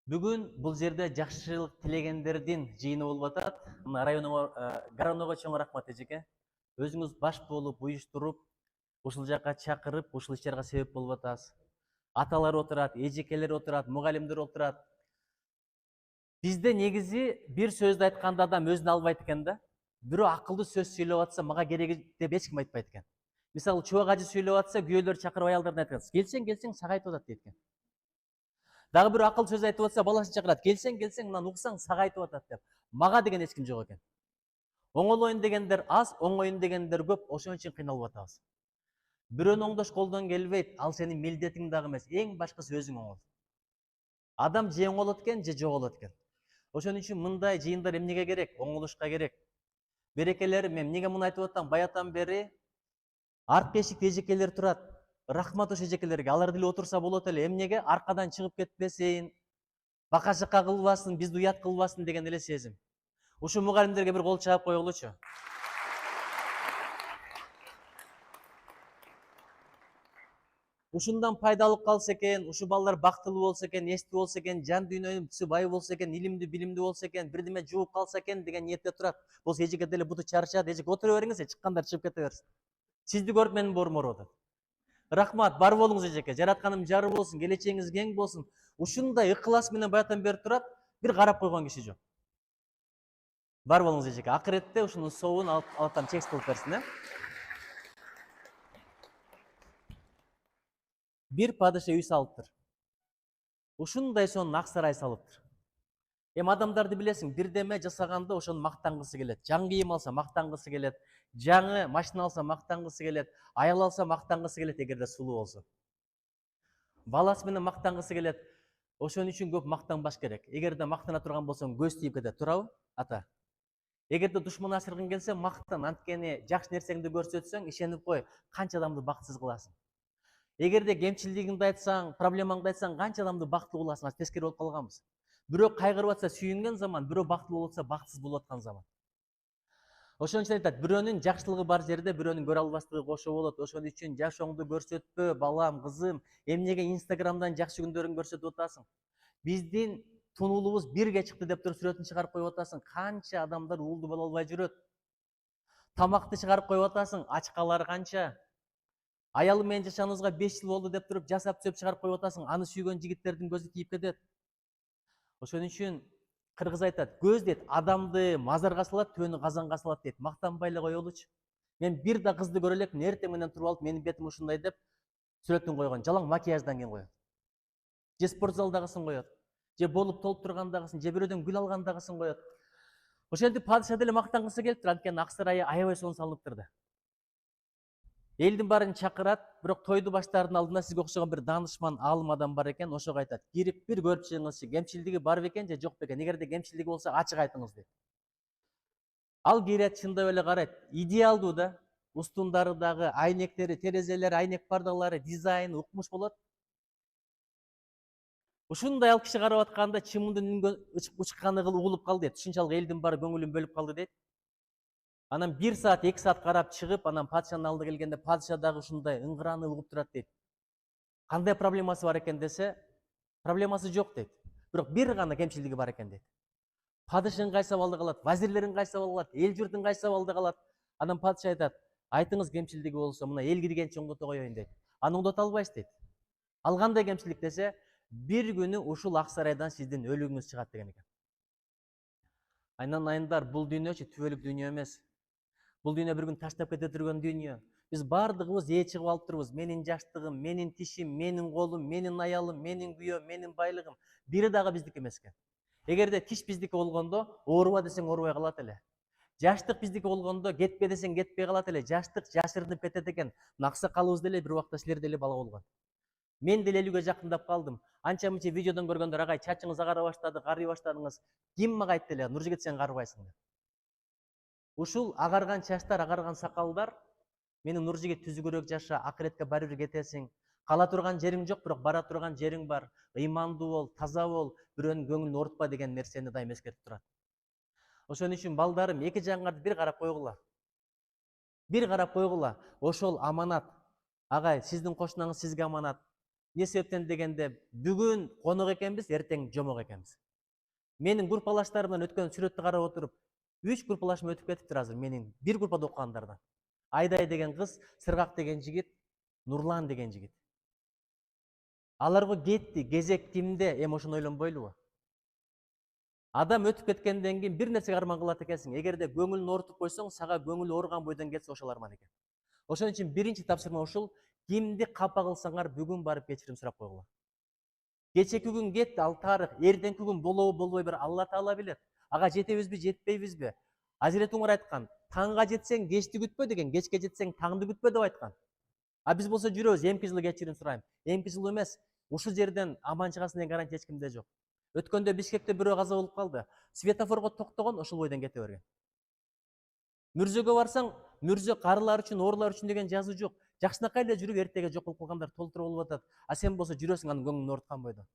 Бүгін бұл жерде жақсылық тілегендердің жиыны болып атат. Мына районуға чоң рахмат эжеке. Өзіңіз баш болып, уюштуруп, ушул жакка чакырып, ушул иштерге себеп болуп атасыз. Аталар отурат, эжекелер отурат, мугалимдер отурат. Бизде негизи бир сөздү айтканда адам өзүн албайт экен да. Бирөө акылдуу сөз сүйлөп атса, мага кереги деп эч ким айтпайт экен. Мисалы, чубак ажы сүйлөп атса, күйөөлөр чакырып аялдарына айткан. Келсең, сага айтып атат дейт экен. Дагы бир акыл сөз айтып атса, баласын чакырат. Келсең, мынаны уксаң, сага айтып атат деп. Мага деген эч ким жок экен. Оңолоюн дегендер аз, оңоюн дегендер көп, ошон үчүн кыйналып атабыз. Бирөөнү оңдош колдон келбейт, ал сенин милдетиң дагы эмес. Эң башкысы өзүң оңол. Адам же оңолот экен, же жоголот экен. Ошон үчүн мындай жыйындар эмнеге керек? Оңолушка керек. Берекелерим, мен эмнеге муну айтып атам? Баятан бери арт эшикте эжекелер турат. Рахмат ошо эжекелерге. Алар деле отурса болот эле. Эмнеге? Аркадан чыгып кетпесин, бака-шака кылбасын, бизди уят кылбасын деген эле сезим. Ушу мугалимдерге бир кол чаап койгулучу. Ушундан пайдалуу калса экен, ушу балдар бактылуу болсо экен, эстүү болсо экен, жан дүйнөсү бай болсо экен, илимдүү, билимдүү болсо экен, бирдеме жууп калса экен деген ниетте турат. Болсо эжеке деле буту чарчат, эжеке отура бериңиз, чыккандар чыгып кете берсин. Сизди көрүп менин боорум ооруда. Рахмат, бар болуңуз эжеке. Жаратканым жары болсун, келечегиңиз кең болсун. Ушундай ыкылас менен баятан бери турат, бир карап койгон киши жок. Бар болуңуз эжеке. Акыретте ушунун сообун Аллахтан чекс кылып берсин, Бир падыша үй салыптыр. Ушундай сонун ак сарай салыптыр. Адамдарды билесиң, бирдеме жасаганда ошону мактангысы келет. Жаңы кийим алса мактангысы келет, жаңы машина алса мактангысы келет, аял алса мактангысы келет, эгерде сулуу болсо. Баласы менен мактангысы келет. Ошон үчүн көп мактанбаш керек. Эгерде мактана турган болсоң, көз тийип кетет, туурабы, ата? Эгерде душман ашыргың келсе, мактан, анткени жакшы нерсеңди көрсөтсөң, ишенип кой, канча адамды бактысыз кыласың. Эгерде кемчилигиңди айтсаң, проблемаңды айтсаң, канча адамды бактылуу кыласың? Аз тескери болуп калганбыз. Бирөө кайгырып атса сүйүнгөн заман, бирөө бактылуу болсо бактсыз болуп аткан заман. Ошон үчүн айтат, бирөөнүн жакшылыгы бар жерде бирөөнүн көрө албастыгы кошо болот. Ошон үчүн жашооңду көрсөтпө, балам, кызым. Эмнеге Инстаграмдан жакшы күндөрүңдү көрсөтүп атасың? Биздин тунуулубуз бирге чыкты деп туруп сүрөтүн чыгарып коюп атасың. Канча адамдар уулду боло албай жүрөт. Тамакты чыгарып коюп атасың, ачкалар канча. Аялым менен жашаганыбызга 5 жыл болду деп туруп жасап сөп чыгарып коюп атасың. Аны сүйгөн жигиттердин көзү тийип кетет. Ошон үчүн кыргыз айтат, көз дейт, адамды мазарга салат, төөнү казанга салат дейт. Мактанбай эле коелучу. Мен бир да кызды көрө элекмин, эртең менен туруп алып, менин бетим ушундай деп сүрөтүн койгон. Жалаң макияждан кийин коет. Же спортзалдагысын коет. Же болуп толуп тургандагысын, же бирөөдөн гүл алгандагысын коет. Ошентип падыша деле мактангысы келиптир, анткени ак сарайы аябай сонун салыныптыр да. Элдин баарын чакырат, бирок тойду баштаардын алдында сизге окшогон бир даанышман, аалым адам бар экен, ошого айтат. Кирип бир көрүп чыгыңызчы, кемчилдиги бар бекен же жок бекен? Эгерде кемчилдиги болсо, ачык айтыңыз дейт. Ал кирет, чындап эле карайт. Идеалдуу да. Устундары дагы, айнектери, терезелери, айнек пардалары, дизайны укмуш болот. Ушундай ал киши карап атканда чымындын үнгө учканы кылып угулуп калды дейт. Ушунчалык элдин баары көңүлүн бөлүп калды дейт. Анан 1 саат, 2 саат карап чыгып, анан падышанын алдына келгенде падыша дагы ушундай ыңгыраны угуп турат дейт. Кандай проблемасы бар экен десе, проблемасы жок дейт. Бирок бир гана кемчилдиги бар экен дейт. Падышын кайсы абалда калат, вазирлерин кайсы абалда калат, эл журтун кайсы абалда калат. Анан падыша айтат, айтыңыз кемчилдиги болсо, мына эл киргенче оңдото коеюн дейт. Аны оңдото албайсыз дейт. Ал кандай кемчилдик десе, бир күнү ушул ак сарайдан сиздин өлүгүңүз чыгат деген экен. Айнан айындар, бул дүйнөчү түбөлүк дүйнө эмес. Бул дүйнө бир күн таштап кете турган дүйнө. Биз бардыгыбыз чыгып алып турбуз. Менин жаштыгым, менин тишим, менин колум, менин аялым, менин күйөөм, менин байлыгым. Бири дагы биздики эмес экен. Эгерде тиш биздики болгондо, ооруба десең оорубай калат эле. Жаштык биздики болгондо, кетпе десең кетпей калат эле. Жаштык жашырынып кетет экен. Аксакалыбыз деле бир убакта силер деле бала болгон. Мен деле 50-ге жакындап калдым. Анча-мынча видеодон көргөндөр, агай, чачыңыз агара баштады, карый баштадыңыз. Ким мага айтты эле, Нуржигит, сен карыбайсың деп. Ушул агарган чачтар, агарган сакалдар, менин Нуржигит түзүгүрөөк жаша, акыретке баары бир кетесиң. Кала турган жериң жок, бирок бара турган жериң бар. Ыймандуу бол, таза бол, бирөөнүн көңүлүн оорутпа деген нерсени дайым эскертип турат. Ошон үчүн балдарым, эки жагыңарды бир карап койгула. Бир карап койгула. Ошол аманат. Агай, сиздин кошунаңыз сизге аманат. Не себептен дегенде, бүгүн конок экенбиз, эртең жомок экенбиз. Менин группалаштарымдан өткөн сүрөттү карап отуруп, 3 группалашым өтүп кетиптир азыр менин бир группада окугандардан. Айдай деген кыз, Сыргак деген жигит, Нурлан деген жигит. Аларга кетти, кезек кимде, эми ошону ойлонбойлубу? Адам өтүп кеткенден кийин бир нерсеге арман кылат экенсиң. Эгерде көңүлүн оорутуп койсоң, сага көңүлү ооруган бойдон кетсе ошол арман экен. Ошон үчүн биринчи тапшырма ушул: кимди капа кылсаңар бүгүн барып кечирим сурап койгула. Кечеки күн кетти, ал тарых. Эртеңки күн болобу болбой бир Алла Таала билет. Ага жетебизби, жетпейбизби? Азирет Умар айткан: "Таңга жетсең кечти күтпө" деген, кечке жетсең таңды күтпө деп айткан. А биз болсо жүрөбүз, эмки жылы кечирим сурайм. Эмки жылы эмес, ушул жерден аман чыгасың деген гарантия эч кимде жок. Өткөндө Бишкекте бирөө каза болуп калды. Светофорго токтогон, ошол бойдон кете берген. Мүрзөгө барсаң, мүрзө карылар үчүн, оорлар үчүн деген жазуу жок. Жакшынакай эле жүрүп эртеге жок болуп калгандар толтура болуп атат. А сен болсо жүрөсүң анын көңүлүн ооруткан бойдон.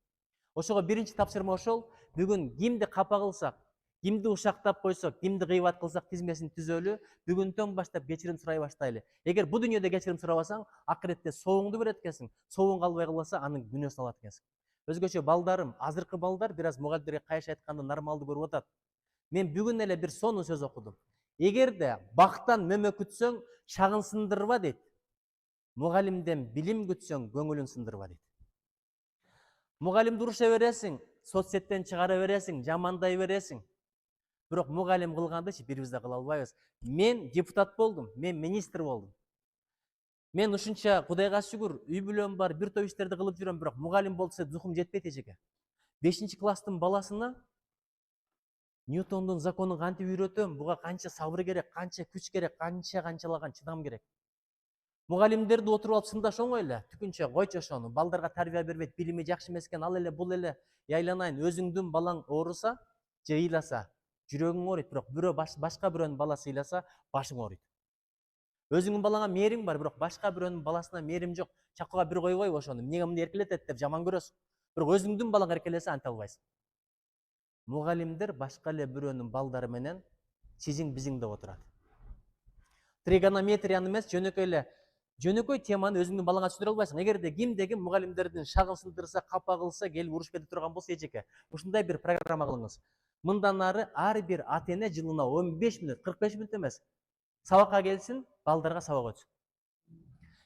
Ошого биринчи тапшырма ошол: бүгүн кимди капа кылсак, кимди ушактап койсок, кимди кыйбат кылсак тизмесин түзөлү, бүгүнтөн баштап кечирим сурай баштайлы. Эгер бул дүйнөдө кечирим сурабасаң, акыретте соогуңду берет экенсиң. Соогуң калбай калбаса, анын күнөөсүн алат экенсиң. Өзгөчө балдарым, азыркы балдар бир аз мугалимдерге кайшы айтканды нормалдуу көрүп атат. Мен бүгүн эле бир сонун сөз окудум. Эгерде бактан мөмө күтсөң, шагын сындырба дейт. Мугалимден билим күтсөң, көңүлүн сындырба дейт. Мугалимди уруша бересиң, соцсеттен чыгара бересиң, жамандай бересиң. Бирок мугалим кылгандычы бирибиз да кыла албайбыз. Мен депутат болдум, мен министр болдум. Мен ушунча Кудайга шүгүр, үй бүлөм бар, бир топ иштерди кылып жүрөм, бирок мугалим болсо духум жетпейт эчеке. 5-класстын баласына Ньютондун законун кантип үйрөтөм, буга канча сабыр керек, канча күч керек, канчалаган чыдам керек. Мугалимдерди отуруп алып сындаш оңой эле. Түкүнчө койчу ошону, балдарга тарбия бербейт, билими жакшы эмес экен, ал эле бул эле. Айланайын, өзүңдүн балаң ооруса же ыйласа, жүрөгүң ооруйт, бирок бирөө башка бирөөнүн баласы ыйласа, башың ооруйт. Өзүңдүн балаңа мээриң бар, бирок башка бирөөнүн баласына мээрим жок. Чакуга бир койбойбу ошону? Эмнеге муну эркелетет деп жаман көрөсүң. Бирок өзүңдүн балаң эркелесе анте албайсың. Мугалимдер башка эле бирөөнүн балдары менен сизиң бизиң деп отурат. Тригонометрияны эмес, жөнөкөй теманы өзүңдүн балаңа түшүндүрө албайсың. Эгерде кимде ким мугалимдердин шагын сындырса, капа кылса, келип уруш кете турган болсо эчеке, ушундай бир программа кылыңыз. Мындан ары ар бир ата эне жылына 15 мүнөт, 45 мүнөт эмес, сабакка келсин, балдарга сабак өтсүн.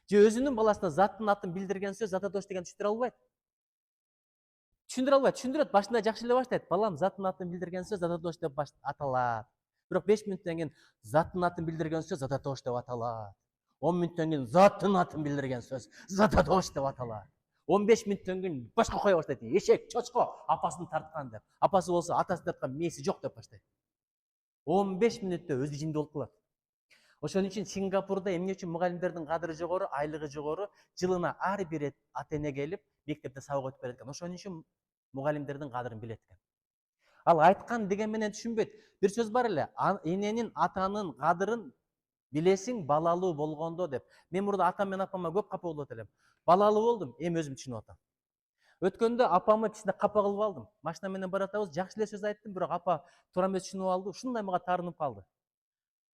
Же өзүнүн баласына заттын атын билдирген сөз Зататош деген түшүндүрө албайт. Түшүндүрөт, башында жакшы эле баштайт. Балам, заттын атын билдирген сөз Зататош деп аталат. Бирок 5 мүнөттөн кийин заттын атын билдирген сөз Зататош деп аталат. 10 мүнөттөн кийин заттын атын билдирген сөз Зататош деп аталат. 15 мүнөттөн кийин башка кое баштайт. Эшек, чочко, апасын тарткан деп. Апасы болсо атасын тарткан, мээси жок деп баштайт. 15 мүнөттө өзү жинди болуп калат. Ошон үчүн Сингапурда эмне үчүн мугалимдердин кадыры жогору, айлыгы жогору, жылына ар бир ата эне келип мектепте сабак өтүп берет экен. Ошон үчүн мугалимдердин кадырын билет экен. Ал айткан деген менен түшүнбөйт. Бир сөз бар эле, эненин, атанын кадырын билесиң балалуу болгондо деп. Мен мурда атам менен апама көп капа болот элем. Балалуу болдум, эми өзүм түшүнүп атам. Өткөндө апамы кичине капа кылып алдым. Машина менен баратабыз, жакшы эле сөз айттым, бирок апа туура эмес түшүнүп алды, ушундай мага таарынып калды.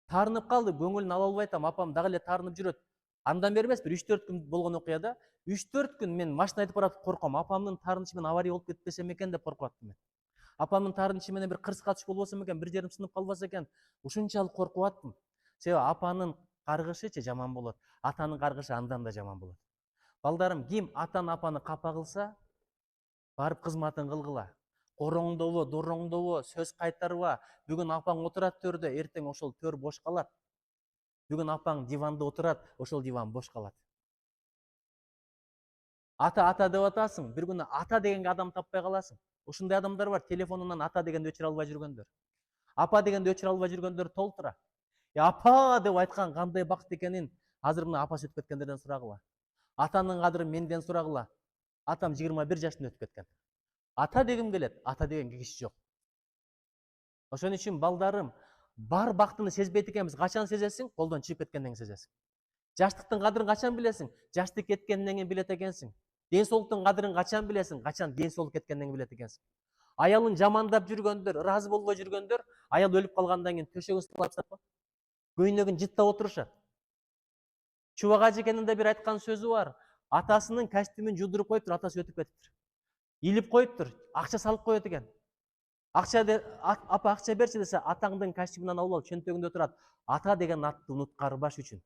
Көңүлүн ала албай атам, апам дагы эле таарынып жүрөт. Андан бери эмес, бир 3-4 күн болгон окуяда, 3-4 күн мен машина айдап баратып корком. Апамдын таарынышы менен авария болуп кетпесем экен деп коркуп аттым мен. Апамдын таарынышы менен бир кырсыкка түшүп болбосом экен, бир жерим сынып калбаса экен, ушунчалык коркуп аттым. Себеби апанын каргышычы жаман болот, атанын каргышы андан да жаман болот. Балдарым, ким атаны апаны капа кылса, барып кызматын кылгыла. Короңдобо, дороңдобо, сөз кайтарба. Бүгүн апаң отурат төрдө, эртең ошол төр бош калат. Бүгүн апаң диванда отурат, ошол диван бош калат. Ата деп атасың, бир күнү ата дегенге адам таппай каласың. Ушундай адамдар бар, телефонунан ата дегенди өчүрө албай жүргөндөр. Апа дегенди өчүрө албай жүргөндөр толтура. Апа деп айткан кандай бакыт экенин азыр мына апасы өтүп кеткендерден сурагыла. Атанын кадырын менден сурагыла. Атам 21 жашында өтүп кеткен. Ата дегим келет, ата деген киши жок. Ошон үчүн балдарым, бар бактыны сезбейт экенбиз. Качан сезесиң? Колдон чыгып кеткенден кийин сезесиң. Жаштыктын кадырын качан билесиң? Жаштык кеткенден кийин билет экенсиң. Ден соолуктун кадырын качан билесиң? Качан ден соолук кеткенден кийин билет экенсиң. Аялын жамандап жүргөндөр, ыраазы болбой жүргөндөр, аял өлүп калгандан кийин төшөгүн сылап тастап, көйнөгүн жыттап отурушат. Чубак ажекенин да бир айткан сөзү бар. Атасынын костюмун жудуруп коюптур, атасы өтүп кетиптир. Илип коюптур, акча салып коет экен. Апа акча берчи десе, атаңдын костюмунан алып ал, чөнтөгүндө турат. Ата деген атты унуткарбаш үчүн.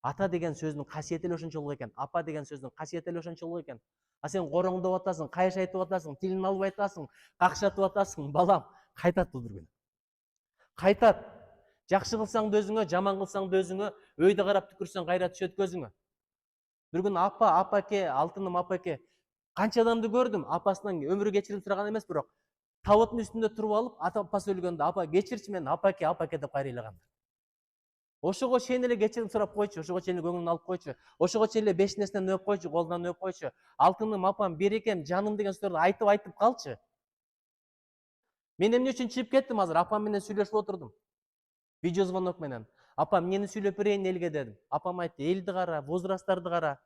Ата деген сөзүнүн касиети эле ошончолук экен. Апа деген сөзүнүн касиети эле ошончолук экен. А сен короңдоп атасың, кайыш айтып атасың, тилин албай атасың, какшатып атасың, балам, кайтат бул бир күнү. Кайтат. Жакшы кылсаң да өзүңө, жаман кылсаң да өзүңө, өйдө карап түкүрсөң кайра түшөт көзүңө. Бир күнү апаке, алтыным апаке, канча адамды көрдүм, апасынан өмүрү кечирим сураган эмес, бирок табыттын үстүндө туруп алып, апасы өлгөндө, апа кечирчи мени, апаке деп кайрыйлагандар. Ошого чейин эле кечирим сурап койчу, ошого чейин эле көңүлүн алып койчу, ошого чейин эле бешинесинен өп койчу, колунан өп койчу. Алтыным апам, берекем, жаным деген сөздөрдү айтып калчы. Мен эмне үчүн чыгып кеттим азыр? Апам менен сүйлөшүп отурдум. Видеозвонок менен. Апам, эмнени сүйлөп берейин элге дедим. Апам айтты, элди кара, возрасттарды кара,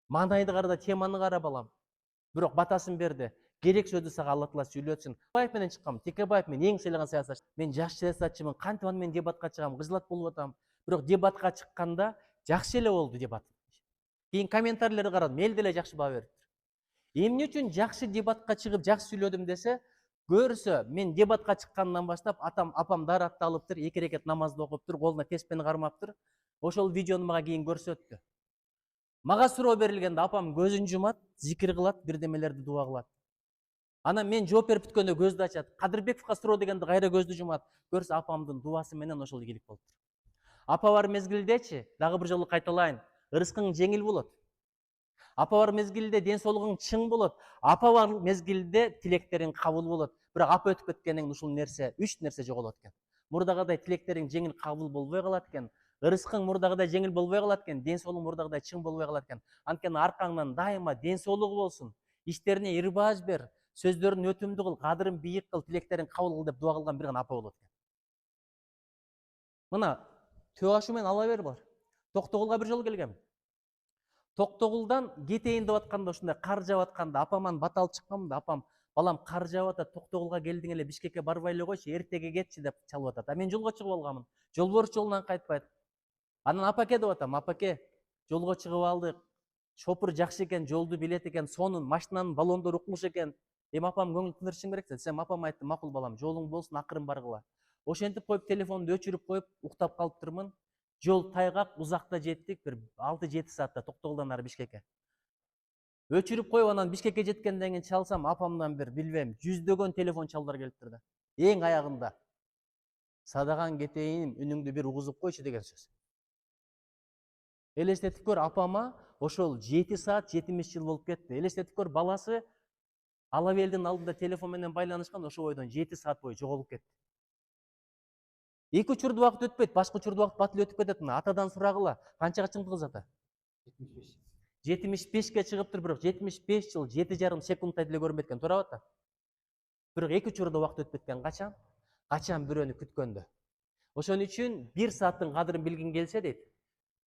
маанайды кара да теманы кара балам. Бирок батасын берди. Керек сөздү сага Алла Таала сүйлөтсүн. Текебаев менен чыккам. Текебаев мен эң сыйлаган саясатчы. Мен жаш саясатчымын. Кантип аны мен дебатка чыгам, кыжылат болуп атам. Бирок дебатка чыкканда жакшы эле болду дебат. Кийин комментарийлерди карадым, эл деле жакшы баа бериптир. Эмне үчүн жакшы дебатка чыгып жакшы сүйлөдүм десе, көрсө, мен дебатка чыккандан баштап апам даратты алыптыр, 2 рекет намазды окуптур, колуна теспени кармаптыр. Ошол видеону мага кийин көрсөттү. Мага суроо берилгенде апам көзүн жумат, зикир кылат, бирдемелерди дуа кылат. Анан мен жооп берип бүткөндө көздү ачат. Кадырбековго суроо дегенде кайра көздү жумат. Көрсө апамдын дуасы менен ошол ийгилик болуптур. Апа бар мезгилдечи, дагы бир жолу кайталайын, ырыскың жеңил болот. Апа бар мезгилде ден соолугуң чың болот. Апа бар мезгилде тилектериң кабыл болот. Бирок апа өтүп кеткенден ушул нерсе, 3 нерсе жоголот экен. Мурдагыдай тилектериң жеңил кабыл болбой калат экен. Ырыскың мурдагыдай жеңил болбой калат экен, ден соолугуң мурдагыдай чың болбой калат экен. Анткени аркаңдан дайыма ден соолугу болсун. Иштерине ирбаж бер, сөздөрүн өтүмдүү кыл, кадырын бийик кыл, тилектериң кабыл кыл деп дуа кылган бир гана апа болот экен. Мына Төө ашу менен ала бер бар. Токтогулга бир жолу келгем. Токтогулдан кетейин деп атканда, ушундай кар жаап атканда, апаман бата алып чыкканмын да, апам, балам кар жаап атат, Токтогулга келдиң эле, Бишкекке барбай эле койчу, эртеге кетчи деп чалып атат. А мен жолго чыгып алганмын. Жолборс жолунан кайтпайт. Анан апаке деп атам, апаке, жолго чыгып алдык. Шопур жакшы экен, жолду билет экен, сонун машинанын баллондору укмуш экен. Эми апам көңүл тындырышым керек десем, апам айтты, макул балам, жолуң болсун, акырын баргыла. Ошентип коюп телефонду өчүрүп коюп, уктап калыптырмын. Жол тайгак, узакта жеттик, бир 6-7 саатта Токтогулдан ары Бишкекке. Өчүрүп коюп анан Бишкекке жеткенден кийин чалсам, апамдан бир билбейм, жүздөгөн телефон чалуулар келиптир да. Эң аягында садаган кетейин, үнүңдү бир угузуп койчу деген сөз. Элестетип көр, апама ошол 7 саат 70 жыл болуп кетти. Элестетип көр, баласы алап элдин алдында телефон менен байланышкан, ошол бойдон 7 саат бою жоголуп кетти. Эки учурда убакыт өтпөйт, башка учурда убакыт бат эле өтүп кетет. Атадан сурагыла, канчага чыңдыгыз ата? 75. 75ке чыгыптыр, бирок 75 жыл 7,5 секундтай деле көрүнбөйт экен, туурабы ата? Бирок эки учурда убакыт өтүп кеткен качан? Качан бирөөнү күткөндө. Ошон үчүн 1 сааттын кадырын билгиң келсе дейт,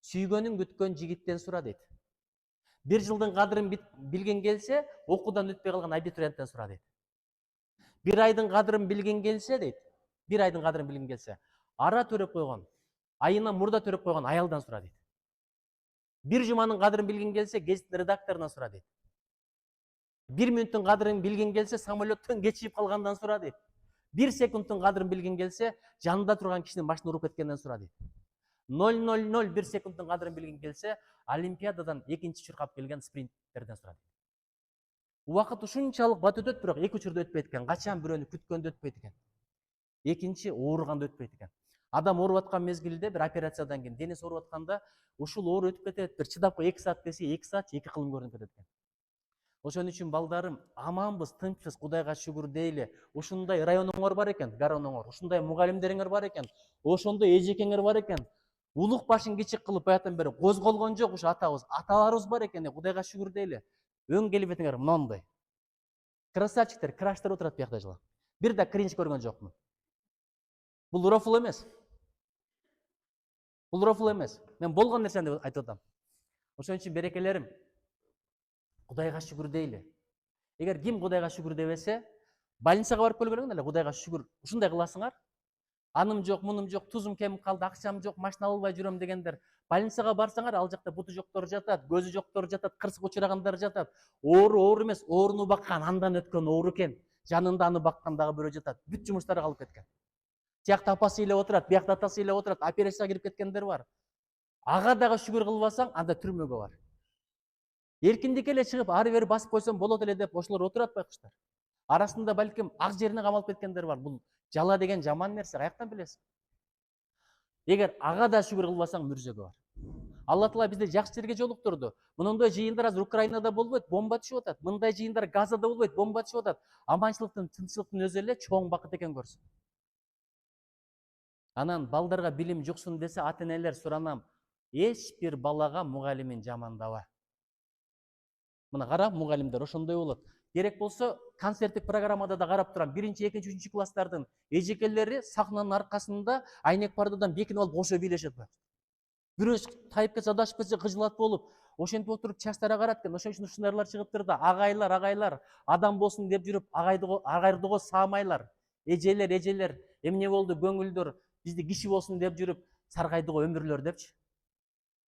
сүйгөнүн күткөн жигиттен сура дейт. 1 жылдын кадырын билгиң келсе, окуудан өтпөй калган абитуриенттен сура дейт. 1 айдын кадырын билгиң келсе дейт, 1 айдын кадырын билгиң келсе, ара төрөп койгон, айына мурда төрөп койгон аялдан сура дейт. 1 жуманын кадырын билгиң келсе, гезиттин редакторунан сура дейт. 1 мүнөттүн кадырын билгиң келсе, самолеттон кечигип калгандан сура дейт. 1 секундтун кадырын билгиң келсе, жанында турган кишинин башын уруп кеткенден сура дейт. 0,001 секундтун кадырын билгиң келсе, Олимпиададан экинчи чуркап келген спринтерден сура дейт. Убакыт ушунчалык бат өтөт, бирок эки учурда өтпөйт экен. Качан бирөөнү күткөндө өтпөйт экен. Экинчи ооруганда өтпөйт экен. Адам ооруп аткан мезгилде, бир операциядан кийин денеси ооруп атканда, ушул оору өтүп кетет. Бир чыдап 2 саат десе, 2 саат 2 кылым көрүнүп кетет экен. Ошон үчүн балдарым, аманбыз, тынчпыз, Кудайга шүгүр дейли. Ушундай районуңор бар экен, гаронуңор, ушундай мугалимдериңер бар экен, ошондой эжекеңер бар экен. Улук башын кичик кылып баятан бери козголгон жок ушу атабыз. Аталарыбыз бар экен, Кудайга шүгүр дейли. Өң келбетиңер мондой. Красавчиктер, краштар отурат биякта жыла. Бир да кринж көргөн жокмун. Бул рофл эмес. Бул рофл эмес. Мен болгон нерсени айтып атам. Ошон үчүн берекелерим, Кудайга шүгүр дейли. Эгер ким Кудайга шүгүр дебесе, больницага барып келген эле Кудайга шүгүр. Ушундай кыласыңар. Аным жок, мунум жок, тузум кемип калды, акчам жок, машина албай жүрөм дегендер. Больницага барсаңар, ал жакта буту жоктор жатат, көзү жоктор жатат, кырсык учурагандар жатат. Оору эмес, ооруну баккан, андан өткөн оору экен. Жанында аны баккан дагы бирөө жатат. Бүт жумуштары калып кеткен. Тиякта апасы эле отурат, биякта атасы эле отурат, операцияга кирип кеткендер бар. Ага дагы шүгүр кылбасаң, анда түрмөгө бар. Эркиндикке эле чыгып, ары бери басып койсом болот эле деп ошолор отурат байкуштар. Арасында балким ак жерине камалып кеткендер бар. Бул жала деген жаман нерсе, каяктан билесиң? Эгер ага да шүгүр кылбасаң, мүрзөгө бар. Алла Таала бизди жакшы жерге жолуктурду. Мындай жыйындар азыр Украинада болбойт, бомба түшүп атат. Мындай жыйындар Газада болбойт, бомба түшүп атат. Аманчылыктын, тынччылыктын өзү эле чоң бакыт экен көрсүн. Анан балдарга билим жуксун десе, ата-энелер суранам, эч бир балага мугалимин жамандаба. Мына карап, мугалимдер ошондой болот. Керек болсо, концерттик программада да карап турам. 1-2, 3 класстардын эжекелери сахнанын аркасында айнек пардадан бекинип алып ошо бийлешет. Бирөөс тайып кетсе, адашып кетсе, кыжылат болуп, ошентип отуруп чачтары агарат экен. Ошон үчүн ушундайлар чыгыптыр да, агайлар, адам болсун деп жүрүп, агайрдыго саамайлар. Эжелер, эмне болду, көңүлдөр, бизди киши болсун деп жүрүп, саргайдыго өмүрлөр депчи.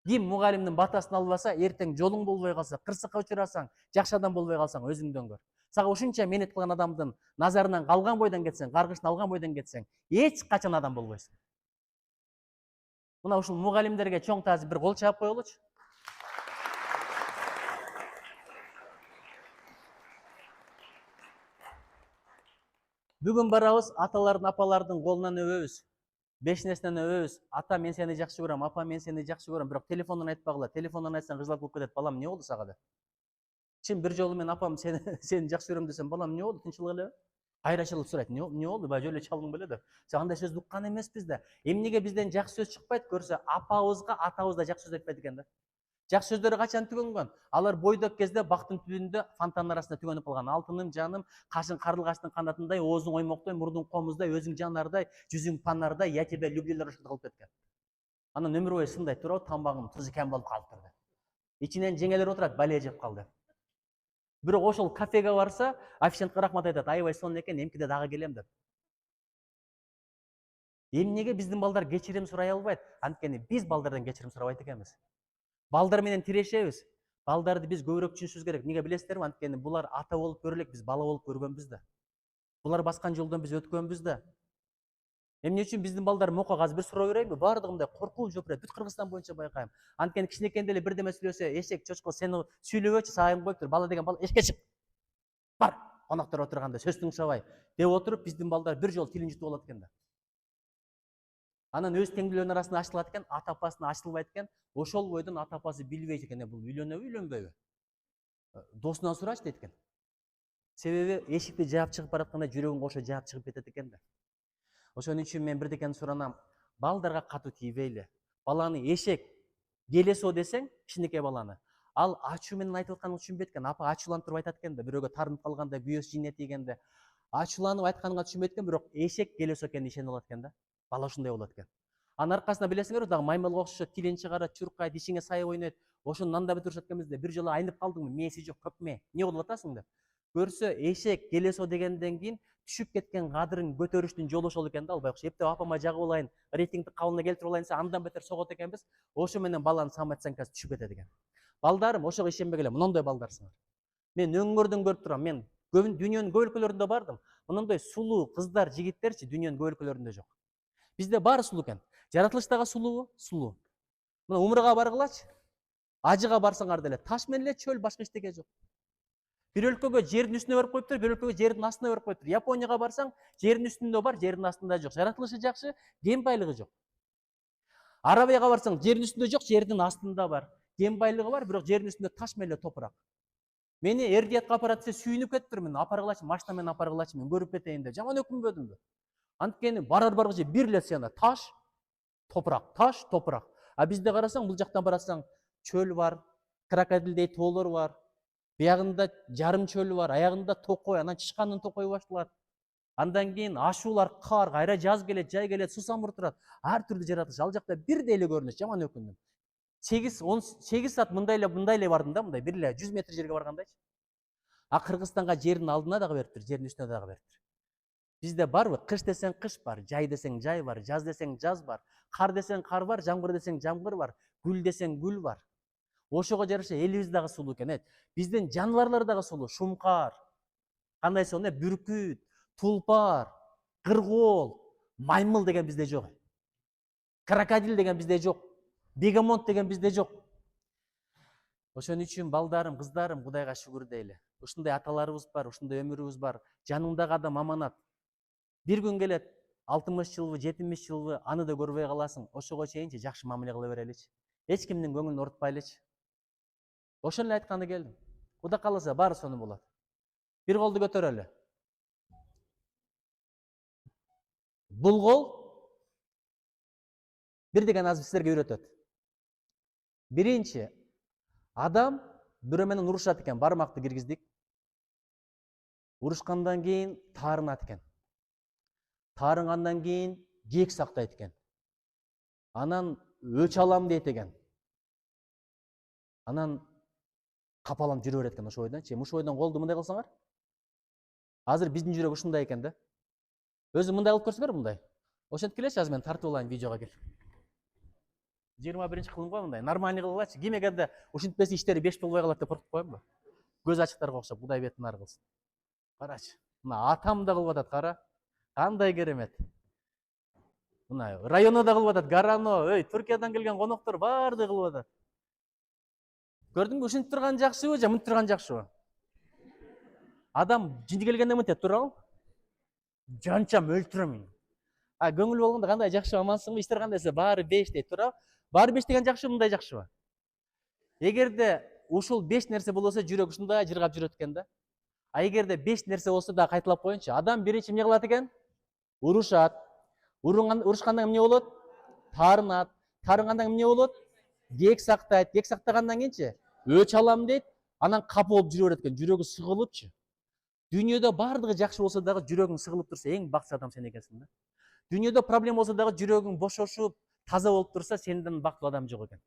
Ким мугалимдин батасын албаса, эртең жолуң болбой калса, кырсыкка учурасаң, жакшы адам болбой калсаң, өзүңдөн көр. Сага ушунча менет кылган адамдын назарынан калган бойдон кетсең, каргышын алган бойдон кетсең, эч качан адам болбойсуң. Мына ушул мугалимдерге чоң таазир бир кол чаап коелучу. Бүгүн барабыз, аталардын, апалардын колунан өбөбүз. Бешнесинен өбөбүз. Ата, мен сени жакшы көрөм, апа, мен сени жакшы көрөм, бирок телефондон айтпагыла. Телефондон айтсаң кыжалат болуп кетет. Балам, эмне болду сага деп. Чын бир жолу мен апам сени жакшы көрөм десем, балам, эмне болду? Тынчылык эле? Кайра чалып сурайт. Эмне болду? Баа жолу чалдың беле деп. Сен андай сөздү уккан эмеспиз да. Эмнеге бизден жакшы сөз чыкпайт? Көрсө, апабызга атабыз да жакшы сөз айтпайт экен да. Жакшы сөздөрү качан түгөнгөн? Алар бойдок кезде бактын түбүндө фонтан арасында түгөнүп калган. Алтыным, жаным, кашың карлыгачтын канатындай, оозуң оймоктой, мурдуң комуздай, өзүң жанардай, жүзүң панардай, я тебя любилер ошондо калып кеткен. Анан өмүр бою сындай турабы, тамагым тузу кем болуп калыптыр деп. Ичинен жеңелер отурат, балия жеп калды. Бирок ошол кафеге барса, официантка рахмат айтат, аябай сонун экен, эмкиде дагы келем деп. Эмнеге биздин балдар кечирим сурай албайт? Анткени биз балдардан кечирим сурабайт экенбиз. Балдар менен тирешебиз. Балдарды биз көбүрөөк түшүнүшүбүз керек. Эмнеге билесиздерби? Анткени булар ата болуп көрө элек, биз бала болуп көргөнбүз да. Булар баскан жолдон биз өткөнбүз да. Эмне үчүн биздин балдар мокого азыр бир суроо берейинби? Баардыгы мындай коркуп жопурат. Бүт Кыргызстан боюнча байкайм. Анткени кичинекейинде эле бирдеме сүйлөсө, эшек, чочко, сени сүйлөбөчү, сагайын коюптур. Бала деген бала, эшикке чык. Бар, коноктор отурганда сөз тыңшабай деп отуруп, биздин балдар бир жолу тилин жутуп алат экен да. Анан өз теңдүүлөрүнүн арасында ачылат экен, ата апасына ачылбайт экен. Ошол бойдон ата апасы билбейт экен, бул үйлөнөбү, үйлөнбөйбү? Досунан сурачы дейт экен. Себеби эшикти жаап чыгып баратканда жүрөгүн кошо жаап чыгып кетет экен да. Ошон үчүн мен бирдекени суранам, балдарга катуу тийбейли. Баланы эшек келесо десең, кичинекей баланы, ал ачуу менен айтып атканын түшүнбөйт экен. Апа ачууланып туруп айтат экен да, бирөөгө тарынып калганда, күйөөсү жине тийгенде ачууланып айтканга түшүнбөйт экен, бирок эшек келесо экенин ишенип алат экен да. Бала ушундай болот экен. Анын аркасында билесиңерби, дагы маймылга окшошот, тилин чыгарат, чуркайт, ишиңе сайып ойнойт. Ошону анда бүтүрүшөт экенбизде, бир жолу айнып калдыңбы, мээси жок, көп мээ. Эмне болуп атасың деп. Көрсө, эшек келесо дегенден кийин түшүп кеткен кадырын көтөрүштүн жолу ошол экен да, ал байкуш. Эптеп апама жагып алайын, рейтингди кабылына келтирип алайын десе, андан бетер согот экенбиз. Ошо менен баланын самооценкасы түшүп кетет экен. Балдарым, ошого ишенбегиле, мондой балдарсыңар. Мен өңүрдөн көрүп турам, мен дүйнөнүн көп өлкөлөрүндө бардым. Мондой сулуу кыздар, жигиттерчи дүйнөнүн көп өлкөлөрүндө жок. Бизде баары сулуу экен. Жаратылыштагы сулуубу? Сулуу. Мына Умрага баргылачы. Ажыга барсаңар деле таш менен эле чөл, башка эчтеке жок. Бир өлкөгө жердин үстүнө барып коюптур, бир өлкөгө жердин астына барып коюптур. Японияга барсаң, жердин үстүндө бар, жердин астында жок. Жаратылышы жакшы, кен байлыгы жок. Арабияга барсаң, жердин үстүндө жок, жердин астында бар. Кен байлыгы бар, бирок жердин үстүндө таш менен эле топурак. Мени эрдиятка апарат десе сүйүнүп кетиптирмин. Апаргылачы, машина менен апаргылачы, мен көрүп кетейин деп. Жаман өкүнбөдүмбү? Анткени барар же бир эле сцена, таш, топурак, таш, топурак. А бизде карасаң, бул жактан барасаң, чөл бар, крокодилдей тоолор бар. Биягында жарым чөл бар, аягында токой, анан чычкандын токою башталат. Андан кийин ашуулар, кар, кайра жаз келет, жай келет, сусамыр турат. Ар түрдүү жаратылыш. Ал жакта бирдей эле көрүнөт, жаман өкүндүм. 8 саат мындай эле бардым да, мындай бир эле 100 метр жерге баргандайчы. А Кыргызстанга жердин алдына дагы бериптир, жердин үстүнө дагы бериптир. Бизде барбы? Кыш десең кыш бар, жай десең жай бар, жаз десең жаз бар, кар десең кар бар, жамгыр десең жамгыр бар, гүл десең гүл бар. Ошого жараша элибиз дагы сулуу экен. Биздин жаныбарлар дагы сулуу. Шумкар, кандай сонун, бүркүт, тулпар, кыргоол, маймыл деген бизде жок. Крокодил деген бизде жок. Бегемонт деген бизде жок. Ошон үчүн балдарым, кыздарым, Кудайга шүгүр дейли. Ушундай аталарыбыз бар, ушундай өмүрүбүз бар. Жаныңдагы адам аманат. Бир күн келет, 60 жылбы, 70 жылбы, аны да көрбөй каласың. Ошого чейинчи жакшы мамиле кыла береличи. Эч кимдин көңүлүн орутпайлычы. Ошон эле айтканы келдим. Кудай кааласа баары сонун болот. Бир колду көтөрөлү. Бул кол бир деген аз силерге үйрөтөт. Биринчи, адам бирөө менен урушат экен, бармакты киргиздик. Урушкандан кийин таарынат экен. Таарынгандан кийин кек сактайт экен. Анан өч алам дейт экен. Анан капалам жүрө берет экен ошол ойдон. Ушул ойдон колду мындай кылсаңар. Азыр биздин жүрөк ушундай экен да. Өзү мындай кылып көрсөңөр мындай. Ошентип келечи, азыр мен тартып алайын видеого кел. 21 кылым го мындай. Нормальный кылгылачы. Ким эгерде ушинтпесе иштери 5 болбой калат деп коркуп коембу? Көз ачыктарга окшоп, Кудай бетин ар кылсын. Карачы. Мына атам да кылып атат, кара. Кандай керемет. Мына районо да кылып атат, Гарано, Түркиядан келген коноктор баардыгы кылып атат. Көрдүңбү, ушинтип турган жакшыбы, же мынтип турган жакшыбы? Адам жинди келгенде мынтет турабы? Жанчам өлтүрөм. Көңүл болгондо кандай жакшы, амансыңбы? Иштер кандайсы? Баары 5 дейт турабы? Баары 5 деген жакшыбы, мындай жакшыбы? Эгерде ушул 5 нерсе болсо, жүрөк ушундай жыргап жүрөт экен да. Эгерде 5 нерсе болсо да кайталап коеюнчу. Адам биринчи эмне кылат экен? Урушат. Урушкандан эмне болот? Таарынат. Таарынгандан эмне болот? Кек сактайт. Кек сактагандан кийинчи өч алам дейт. Анан капа болуп жүрө берет экен. Жүрөгү сыгылыпчы. Дүйнөдө баардыгы жакшы болсо дагы жүрөгүң сыгылып турса, эң бактысы адам сен экенсиң да. Дүйнөдө проблема болсо дагы жүрөгүң бошошуп, таза болуп турса, сенден бактылуу адам жок экен.